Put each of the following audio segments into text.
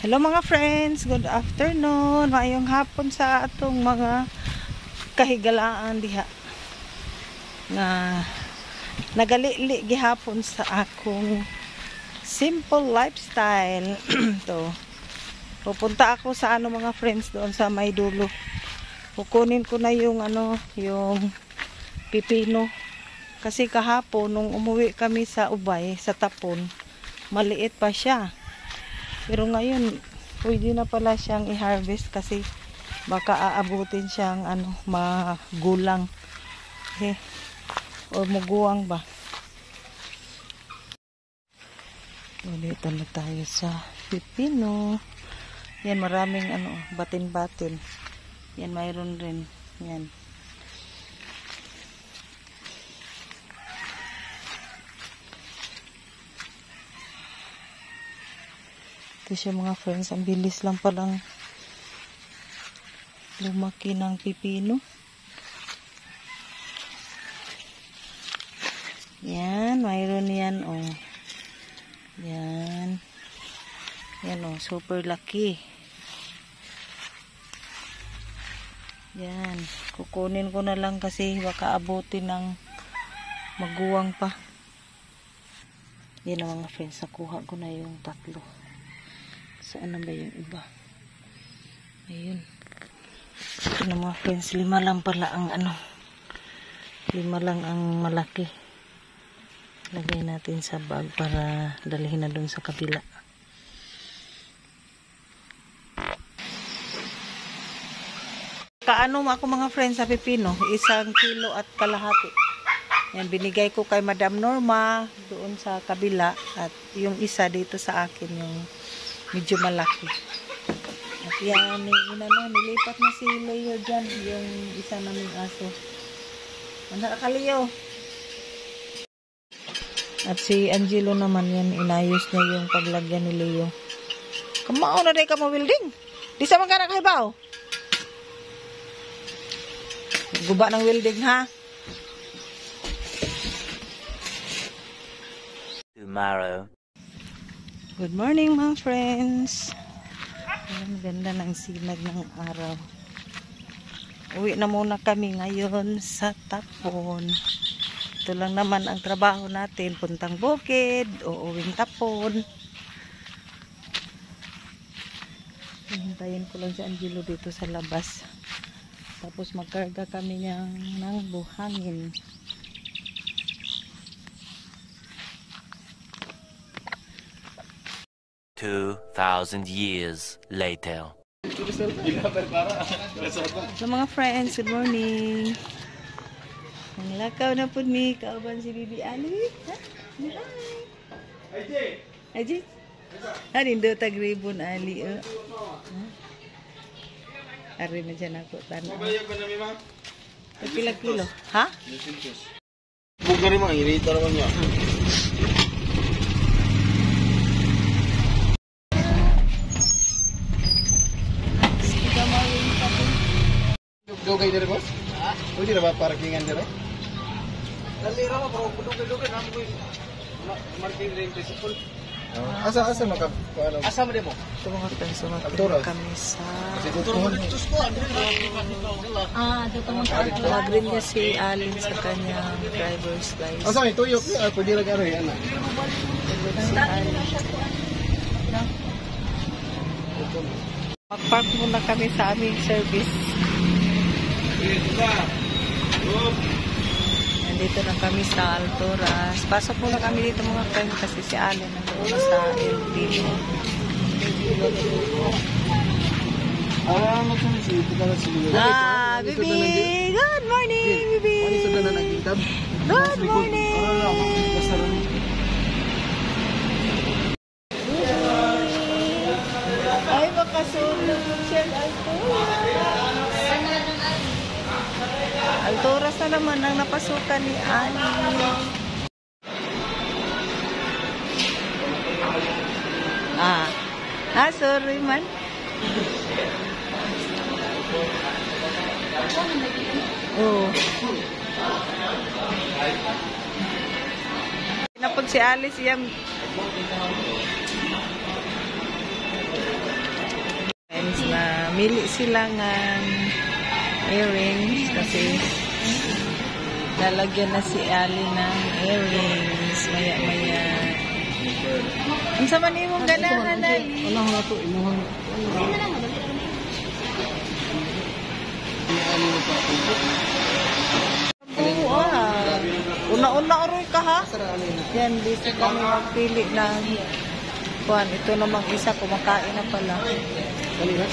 Hello mga friends, good afternoon. Mayong hapon sa atong mga kahigalaan diha. Nga nagalili gihapon sa akong simple lifestyle. To. Pupunta ako sa mga friends doon sa may dulo. Kukunin ko na yung yung pipino. Kasi kahapon nung umuwi kami sa Ubay, sa Tapon, maliit pa siya. Pero ngayon, pwede na pala siyang i-harvest kasi baka aabutin siyang magulang. Okay. O muguwang ba. So, dito na tayo sa pipino. Yan, maraming batin-batin. Yan, mayroon rin. Yan. Ito siya mga friends, ang bilis lang palang lumaki ng pipino. Yan, mayroon yan Yan. Yan super laki. Yan, kukunin ko na lang kasi baka abutin ng maguwang pa. Yan mga friends, nakuha ko na yung tatlo. Saan na ba yung iba? Ayun. Ito na mga friends, 5 lang pala ang 5 lang ang malaki. Lagay natin sa bag para dalhin na dun sa kabila. Kaano ako mga friends sa pipino? 1 kilo at kalahati. Yan, binigay ko kay Madam Norma doon sa kabila at yung isa dito sa akin yung medyo malaki. At yan, nilipat na si Leo dyan, yung isa naming aso. Anak ka, Leo. At si Angelo naman, yan, inayos niya yung paglagyan ni Leo. Kamao na rin ka mo building. Di sa mga nakahibaw. Guba ng welding, ha? Tomorrow. Good morning mga friends. Ang ganda ng sinag ng araw. Uwi na muna kami ngayon sa Tapon. Ito lang naman ang trabaho natin. Puntang bukid o uwing Tapon. Hintayin ko lang si Angelo dito sa labas. Tapos magkarga kami ng buhangin. 2,000 years later. So mga friends, good morning. Ang lakaw na po ni kauban si Bibi Ali. Hi. Aji. Harin do tag ribon Ali. Ari na dyan ako tanong. Pila kilo? Ha? Bug na rin mga irita naman niya. Dugay dire boss? Ha? Pwede na ba parkingan dire? Dalira mo bro, dugay na mo. Marking rin principal. Asa maka ano? Asa mo demo? Ito mga friends, kami sa dito mag-rin niya si Alin sa kanyang driver's license. Asa may tuyok ni pwede ra garo yan. Si Alin. Mag-park muna kami sa aming service. Nandito na kami sa Alturas. Pasok muna kami dito mga friends kasi si Allen nandito sa LTO. Bibi! Good morning, Bibi! Good morning! Ay, makasulog mo siya Alturas. Alturas na naman ang napasukan ni Ani. Sorry man. Oh. Napag si Alice yung Namili sila ng earrings kasi lalagyan na si Ali ng earrings maya-maya. Ang sama ni mong ganahan, Ali. Ano nga to? Inuhang. Oo, una-una oroy ka, ha? Yan, dito kami magpili ng kuwan. Ito namang isa, kumakain na pala. Kanina?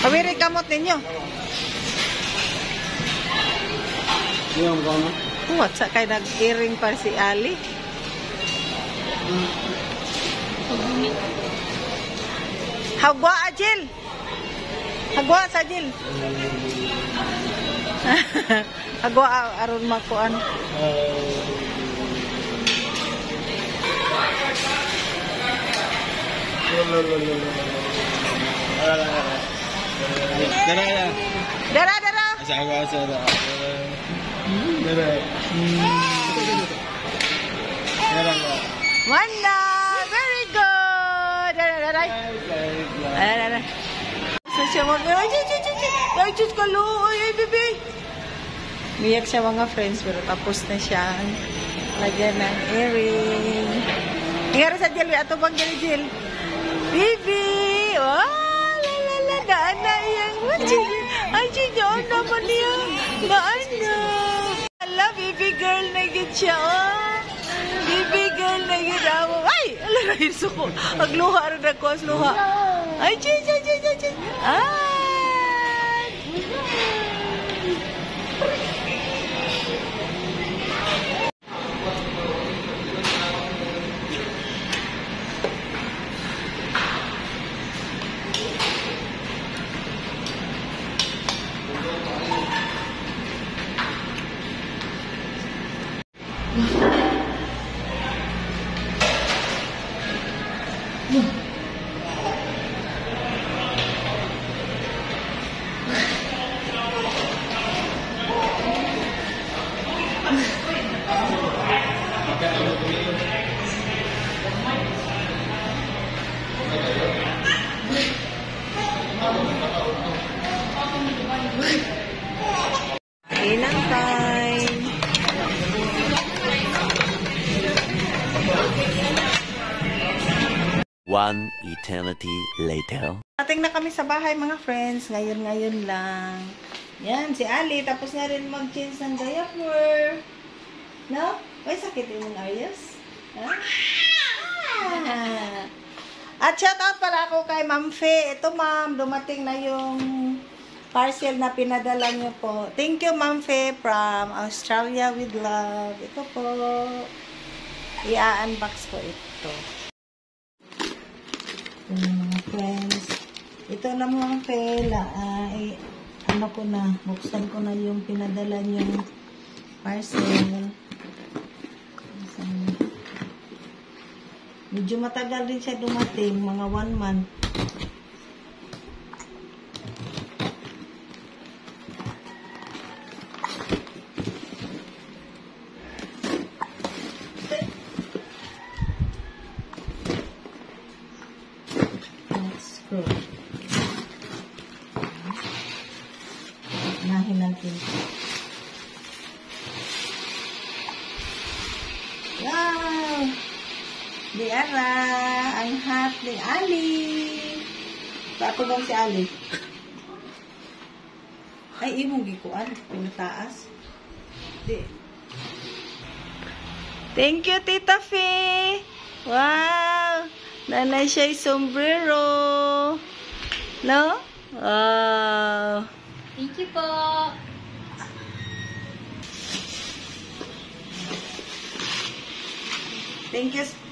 Kawiri kamot ninyo. Yung ko na? What sa kay nag-earring pa si Ali? Hagwa ajil. Hagwa sa ajil. Hagwa aron makuan. Dara dara. Asa ako asa dara. Dara. Dara. Wanda, very good. Dara dara. Dara dara. So siya mag ay just kalo, ay bebe. Miyak siya mga friends pero tapos na siya lagyan ng earring. Ingara sa Jill, ato bang Jill? Bibi! Oh, la daan na yan. Ay, dyan naman niya. Daan na. Ala, baby girl na gid siya, oh. Baby girl na gid ako. Ay! Ala, rahiso ko. Agluha rin ako, luha. Ay, Ay! Inang time. One eternity later. Ating na kami sa bahay mga friends. Ngayon lang. Yan, si Ali. Tapos na rin mag-change ng diaper. No? Ay, sakit yung ayos. Ha? Ah. At shout out pala ako kay Ma'am Fe. Ito ma'am, dumating na yung parcel na pinadala niyo po. Thank you Ma'am Fe from Australia with love. Ito po. I-unbox ko ito. Mga friends. Ito na mga pela. Ano ko na. Buksan ko na yung pinadala niyong parcel. Medyo matagal din siya dumating. Mga 1 month. Unahin natin. Wow! Diara! Ang hat ni Ali! Pato bang si Ali? Ay, imong gikuan. Pinataas. Di. Thank you, Tita Fe! Wow! Nanay siya'y sombrero. No? Wow! Thank you po.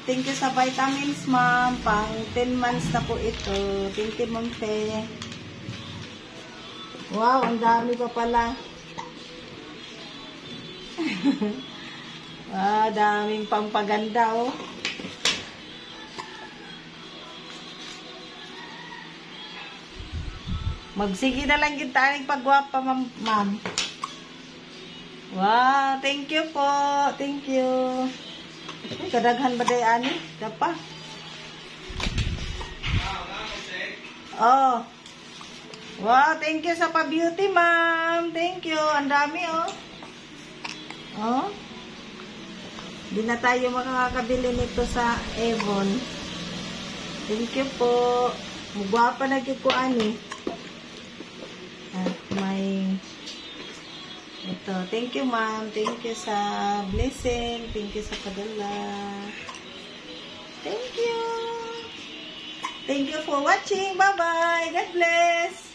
Thank you sa vitamins, ma'am. Pang 10 months na po ito. Thank you, Ma'am Fe. Wow, ang dami pa pala. Wow, daming pampaganda, oh. Magsige na lang yung taning pagwapa, ma'am. Wow, thank you po. Thank you. Ay, kadaghan ba day ani? Dapa. Oh. Wow, thank you sa pa-beauty, ma'am. Thank you. Ang dami, oh. Oh. Hindi na tayo makakabili nito sa Avon. Thank you po. Mugwapa na ko ani. At may ito. Thank you, ma'am. Thank you sa blessing. Thank you sa padala. Thank you. Thank you for watching. Bye-bye. God bless.